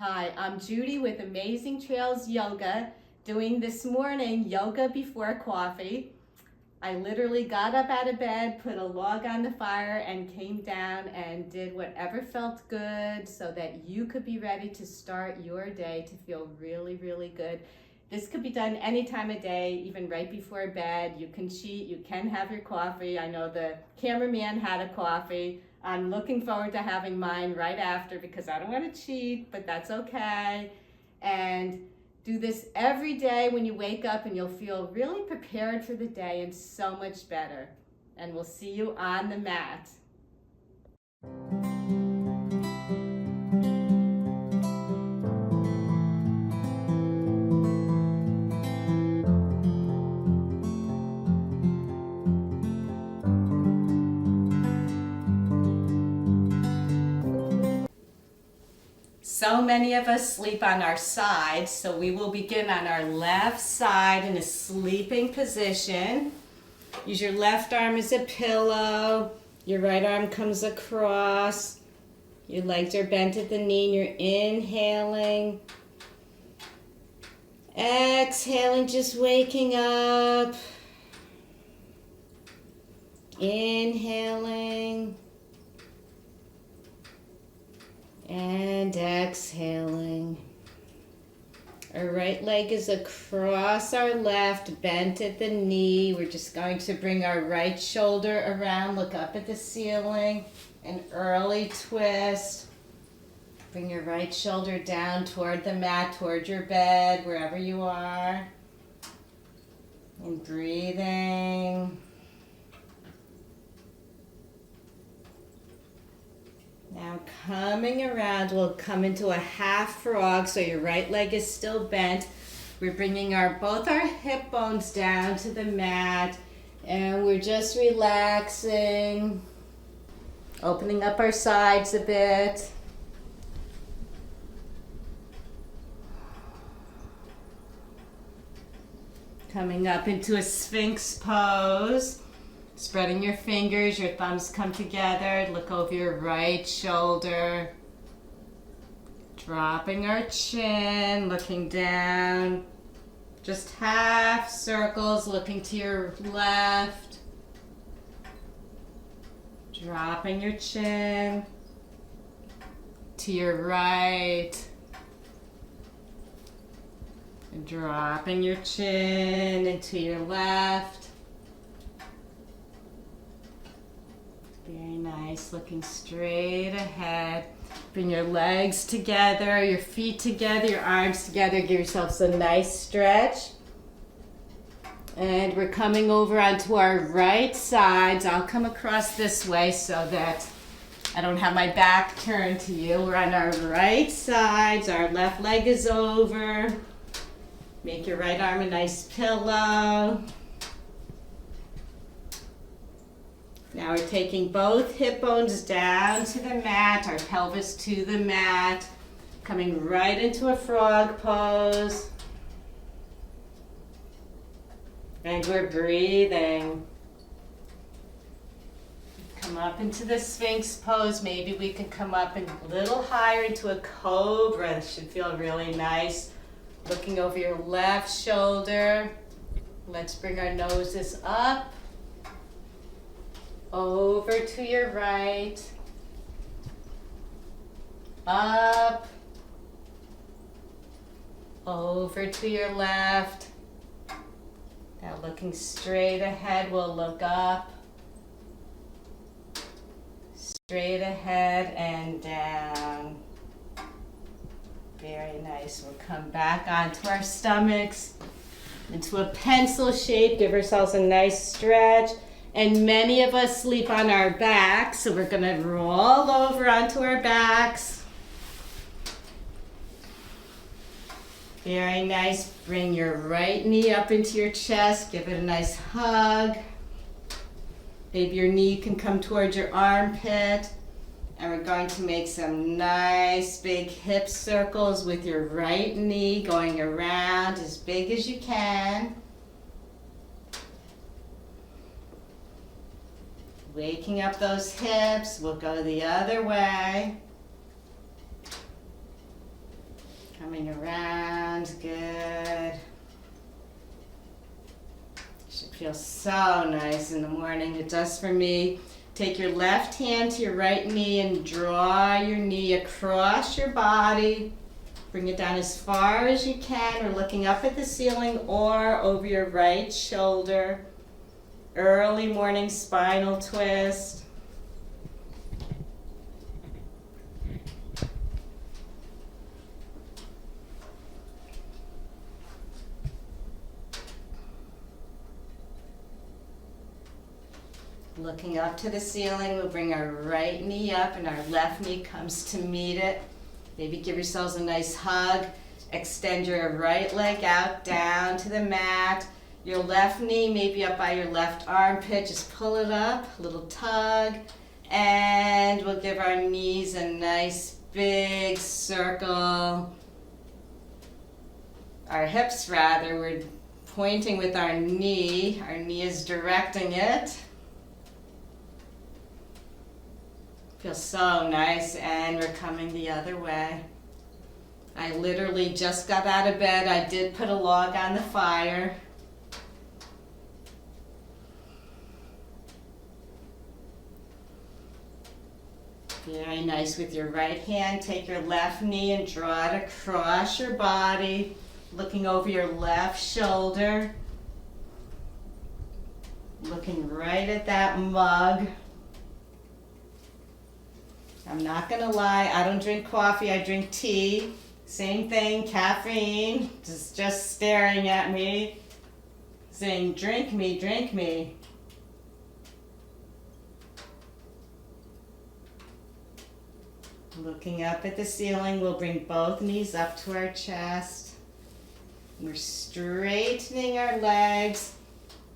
Hi, I'm Judy with Amazing Trails Yoga, doing this morning yoga before coffee. I literally got up out of bed, put a log on the fire, and came down and did whatever felt good so that you could be ready to start your day to feel really, really good. This could be done any time of day, even right before bed. You can cheat, you can have your coffee. I know the cameraman had a coffee. I'm looking forward to having mine right after because I don't want to cheat, but that's okay. And do this every day when you wake up and you'll feel really prepared for the day and so much better. And we'll see you on the mat. So many of us sleep on our sides, so we will begin on our left side in a sleeping position. Use your left arm as a pillow. Your right arm comes across. Your legs are bent at the knee and you're inhaling. Exhaling, just waking up. Inhaling. And exhaling. Our right leg is across our left, bent at the knee. We're just going to bring our right shoulder around, look up at the ceiling, an early twist. Bring your right shoulder down toward the mat, toward your bed, wherever you are. And breathing. Now coming around, we'll come into a half frog, so your right leg is still bent. We're bringing both our hip bones down to the mat, and we're just relaxing, opening up our sides a bit. Coming up into a Sphinx pose. Spreading your fingers, your thumbs come together, look over your right shoulder. Dropping our chin, looking down. Just half circles, looking to your left. Dropping your chin to your right. And dropping your chin into your left. Very nice, looking straight ahead. Bring your legs together, your feet together, your arms together. Give yourselves a nice stretch. And we're coming over onto our right sides. I'll come across this way so that I don't have my back turned to you. We're on our right sides. Our left leg is over. Make your right arm a nice pillow. Now we're taking both hip bones down to the mat, our pelvis to the mat, coming right into a frog pose. And we're breathing. Come up into the Sphinx pose. Maybe we can come up a little higher into a COBRA. This should feel really nice. Looking over your left shoulder. Let's bring our noses up. Over to your right, up, over to your left. Now looking straight ahead, we'll look up, straight ahead and down. Very nice. We'll come back onto our stomachs, into a pencil shape, give ourselves a nice stretch. And many of us sleep on our backs, so we're going to roll over onto our backs. Very nice. Bring your right knee up into your chest. Give it a nice hug. Maybe your knee can come towards your armpit. And we're going to make some nice big hip circles with your right knee going around as big as you can. Waking up those hips, we'll go the other way. Coming around, good. Should feel so nice in the morning. It does for me. Take your left hand to your right knee and draw your knee across your body. Bring it down as far as you can, or looking up at the ceiling or over your right shoulder. Early morning spinal twist. Looking up to the ceiling, we'll bring our right knee up and our left knee comes to meet it. Maybe give yourselves a nice hug. Extend your right leg out down to the mat. Your left knee maybe up by your left armpit. Just pull it up, a little tug. And we'll give our knees a nice big circle. Our hips rather, we're pointing with our knee. Our knee is directing it. Feels so nice, and we're coming the other way. I literally just got out of bed. I did put a log on the fire. Very nice. With your right hand, take your left knee and draw it across your body, looking over your left shoulder, looking right at that mug. I'm not gonna lie, I don't drink coffee, I drink tea. Same thing, caffeine, just staring at me, saying, drink me, drink me. Looking up at the ceiling, we'll bring both knees up to our chest. We're straightening our legs,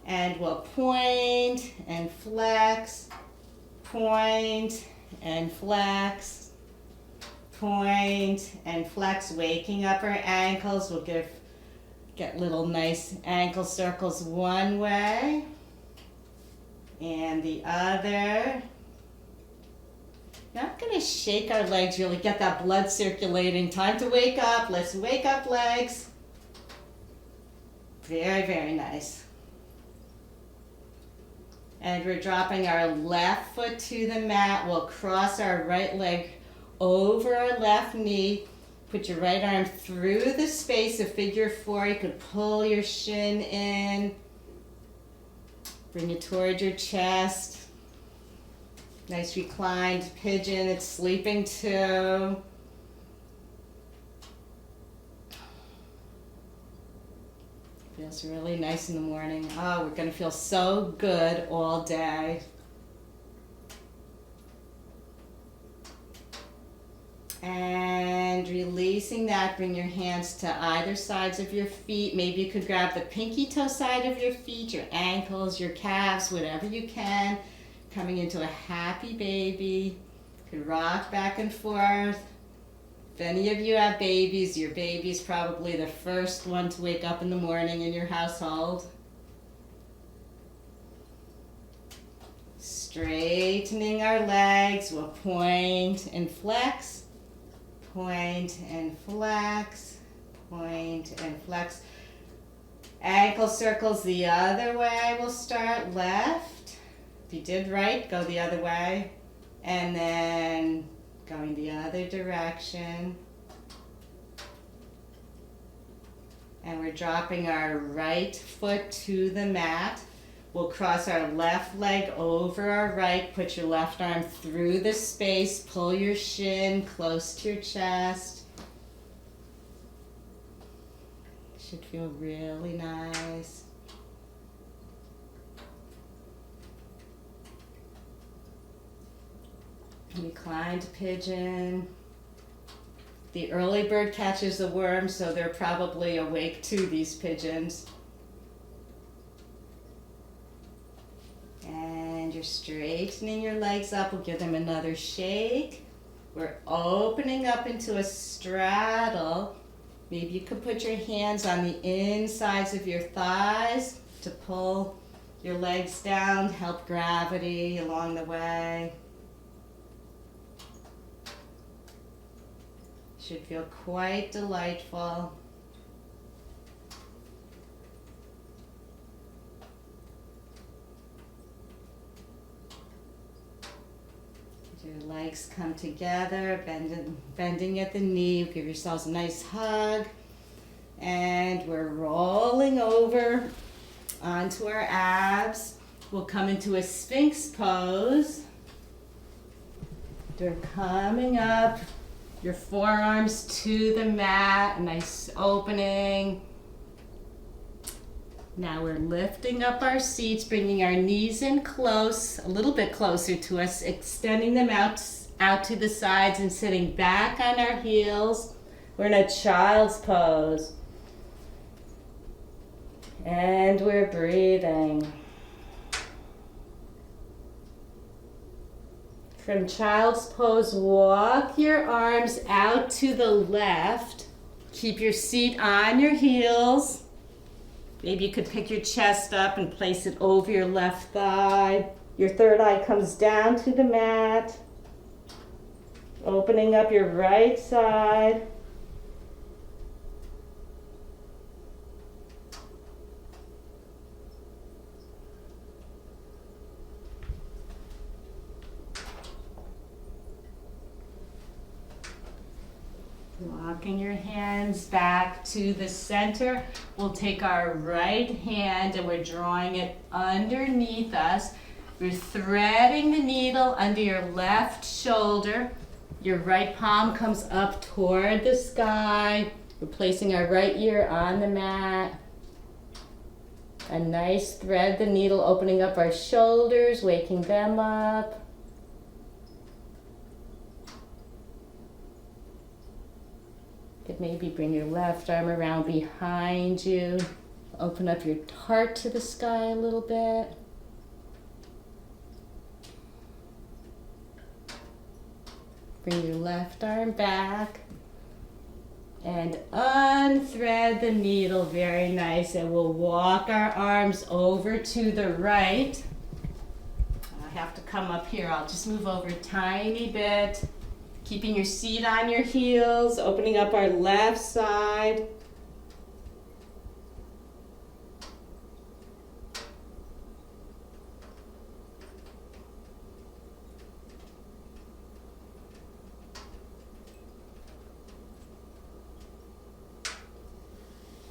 and we'll point and flex, point and flex, point and flex, waking up our ankles. We'll get little nice ankle circles one way and the other. Not going to shake our legs, really get that blood circulating. Time to wake up. Let's wake up legs. Very, very nice. And we're dropping our left foot to the mat. We'll cross our right leg over our left knee. Put your right arm through the space of figure four. You could pull your shin in. Bring it toward your chest. Nice reclined pigeon. It's sleeping too. Feels really nice in the morning. Oh, we're going to feel so good all day. And releasing that, bring your hands to either sides of your feet. Maybe you could grab the pinky toe side of your feet, your ankles, your calves, whatever you can. Coming into a happy baby. You could rock back and forth. If any of you have babies, your baby's probably the first one to wake up in the morning in your household. Straightening our legs, we'll point and flex, point and flex, point and flex. Ankle circles the other way, we'll start left. If you did right, go the other way. And then going the other direction. And we're dropping our right foot to the mat. We'll cross our left leg over our right. Put your left arm through the space. Pull your shin close to your chest. Should feel really nice. Reclined pigeon. The early bird catches the worm, so they're probably awake too, these pigeons. And you're straightening your legs up. We'll give them another shake. We're opening up into a straddle. Maybe you could put your hands on the insides of your thighs to pull your legs down, help gravity along the way. Should feel quite delightful. Your legs come together, bending at the knee. Give yourselves a nice hug. And we're rolling over onto our abs. We'll come into a Sphinx pose. You're coming up, your forearms to the mat, a nice opening. Now we're lifting up our seats, bringing our knees in close, a little bit closer to us, extending them out to the sides and sitting back on our heels. We're in a child's pose. And we're breathing. From child's pose, walk your arms out to the left. Keep your seat on your heels. Maybe you could pick your chest up and place it over your left thigh. Your third eye comes down to the mat. Opening up your right side. Walking your hands back to the center. We'll take our right hand and we're drawing it underneath us. We're threading the needle under your left shoulder. Your right palm comes up toward the sky. We're placing our right ear on the mat. A nice thread the needle, opening up our shoulders, waking them up. Could maybe bring your left arm around behind you. Open up your heart to the sky a little bit. Bring your left arm back. And unthread the needle, very nice. And we'll walk our arms over to the right. I have to come up here. I'll just move over a tiny bit. Keeping your seat on your heels, opening up our left side.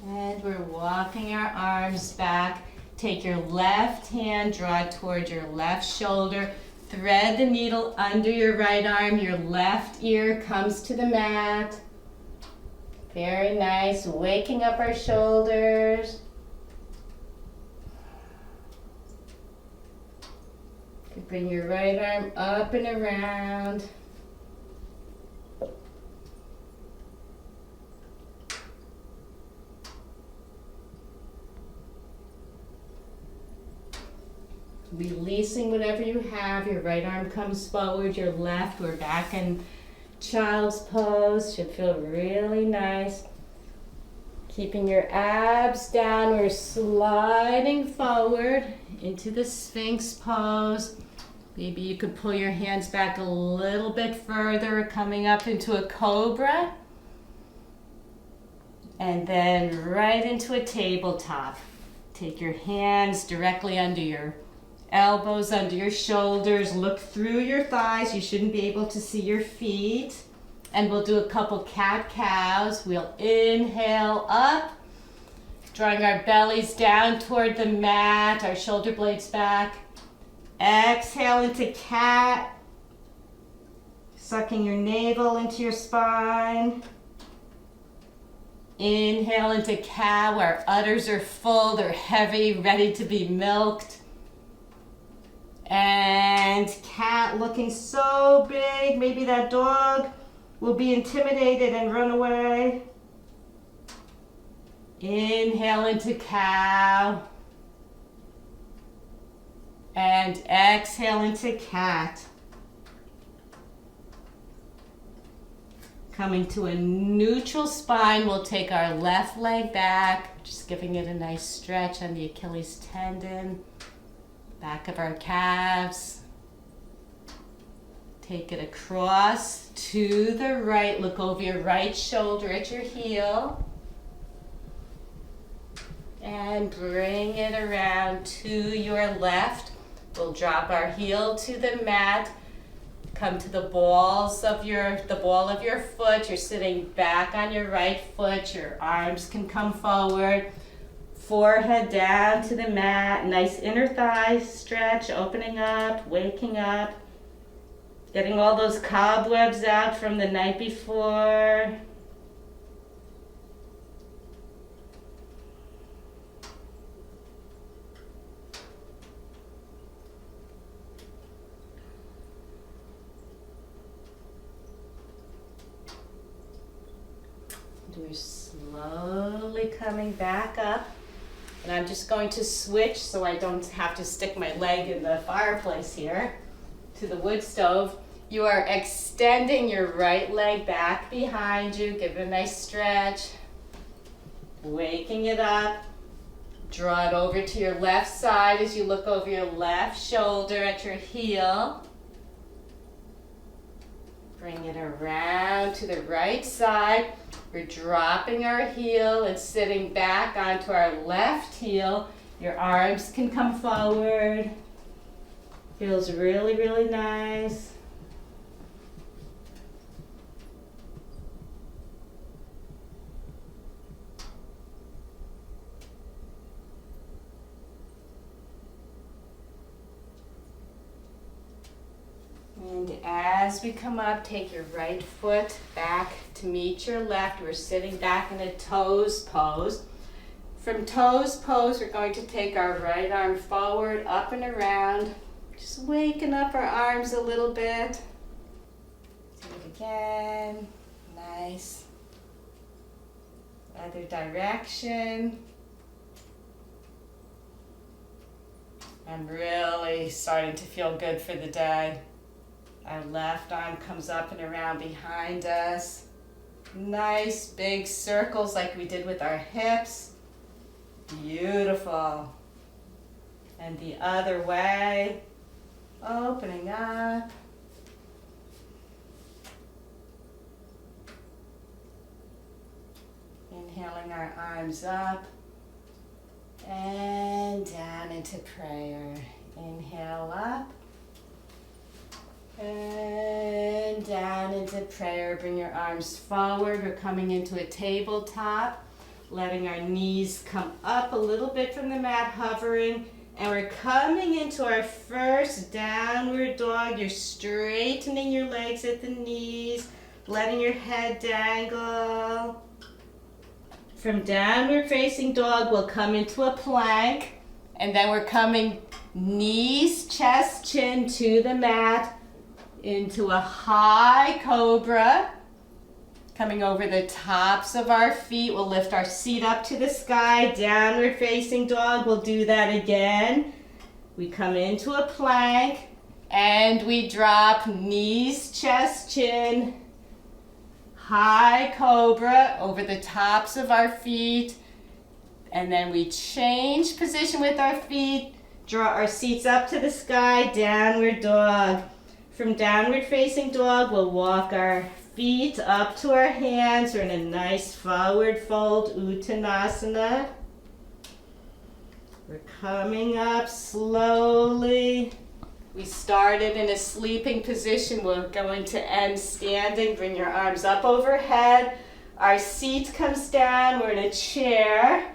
And we're walking our arms back. Take your left hand, draw it toward your left shoulder. Thread the needle under your right arm. Your left ear comes to the mat. Very nice. Waking up our shoulders. Bring your right arm up and around. Releasing whatever you have. Your right arm comes forward, your left. We're back in child's pose. Should feel really nice. Keeping your abs down. We're sliding forward into the Sphinx pose. Maybe you could pull your hands back a little bit further, coming up into a cobra. And then right into a tabletop. Take your hands directly under your elbows, under your shoulders. Look through your thighs. You shouldn't be able to see your feet. And we'll do a couple cat-cows. We'll inhale up, drawing our bellies down toward the mat, our shoulder blades back. Exhale into cat, sucking your navel into your spine. Inhale into cow. Our udders are full, they're heavy, ready to be milked. And cat, looking so big, maybe that dog will be intimidated and run away. Inhale into cow. And exhale into cat. Coming to a neutral spine, we'll take our left leg back, just giving it a nice stretch on the Achilles tendon. Back of our calves. Take it across to the right. Look over your right shoulder at your heel. And bring it around to your left. We'll drop our heel to the mat. Come to the ball of your foot. You're sitting back on your right foot. Your arms can come forward. Forehead down to the mat. Nice inner thigh stretch, opening up, waking up. Getting all those cobwebs out from the night before. We're slowly coming back up. And I'm just going to switch so I don't have to stick my leg in the fireplace here to the wood stove. You are extending your right leg back behind you. Give it a nice stretch. Waking it up. Draw it over to your left side as you look over your left shoulder at your heel. Bring it around to the right side. We're dropping our heel and sitting back onto our left heel. Your arms can come forward. Feels really, really nice. And as we come up, take your right foot back to meet your left. We're sitting back in a toes pose. From toes pose, we're going to take our right arm forward, up and around. Just waking up our arms a little bit. Do it again. Nice. Other direction. I'm really starting to feel good for the day. Our left arm comes up and around behind us. Nice big circles like we did with our hips. Beautiful. And the other way. Opening up. Inhaling our arms up. And down into prayer. Inhale up. And down into prayer. Bring your arms forward. We're coming into a tabletop. Letting our knees come up a little bit from the mat, hovering. And we're coming into our first downward dog. You're straightening your legs at the knees. Letting your head dangle. From downward facing dog, we'll come into a plank. And then we're coming knees, chest, chin to the mat. Into a high cobra. Coming over the tops of our feet, we'll lift our seat up to the sky. Downward facing dog, we'll do that again. We come into a plank and we drop knees, chest, chin. High cobra over the tops of our feet. And then we change position with our feet. Draw our seats up to the sky. Downward dog. From downward facing dog, we'll walk our feet up to our hands. We're in a nice forward fold, Uttanasana. We're coming up slowly. We started in a sleeping position. We're going to end standing. Bring your arms up overhead. Our seat comes down. We're in a chair.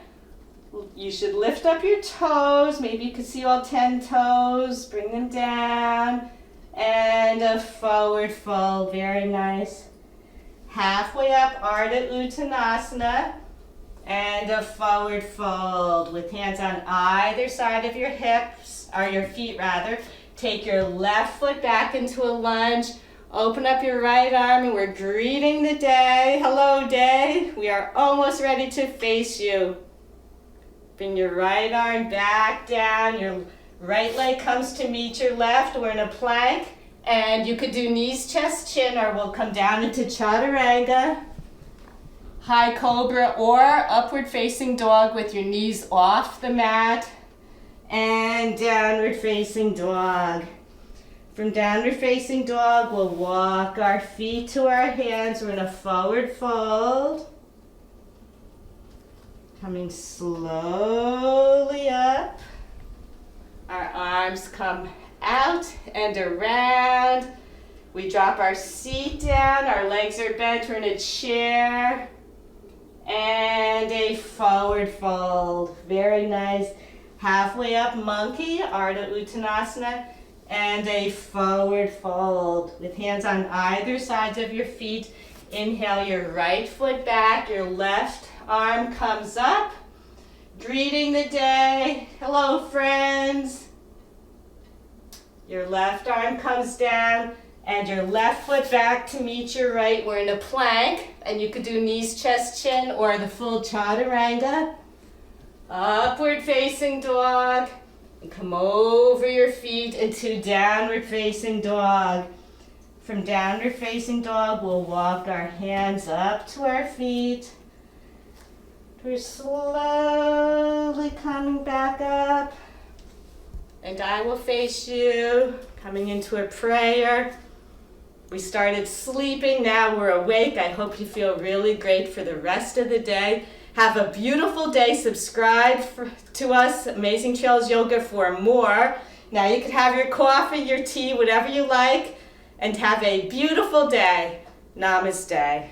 You should lift up your toes. Maybe you can see all 10 toes. Bring them down. And a forward fold, very nice. Halfway up, Ardha Uttanasana. And a forward fold with hands on either side of your hips, or your feet rather. Take your left foot back into a lunge. Open up your right arm and we're greeting the day. Hello, day. We are almost ready to face you. Bring your right arm back down. Your right leg comes to meet your left. We're in a plank. And you could do knees, chest, chin, or we'll come down into chaturanga. High cobra or upward facing dog with your knees off the mat. And downward facing dog. From downward facing dog, we'll walk our feet to our hands. We're in a forward fold. Coming slowly up. Our arms come out and around. We drop our seat down. Our legs are bent. We're in a chair. And a forward fold. Very nice. Halfway up monkey, Ardha Uttanasana. And a forward fold with hands on either sides of your feet. Inhale your right foot back, your left arm comes up. Greeting the day. Hello, friends. Your left arm comes down and your left foot back to meet your right. We're in a plank, and you could do knees, chest, chin, or the full chaturanga. Upward facing dog. And come over your feet into downward facing dog. From downward facing dog, we'll walk our hands up to our feet. We're slowly coming back up. And I will face you, coming into a prayer. We started sleeping, now we're awake. I hope you feel really great for the rest of the day. Have a beautiful day. Subscribe to us, Amazing Trails Yoga, for more. Now you can have your coffee, your tea, whatever you like, and have a beautiful day. Namaste.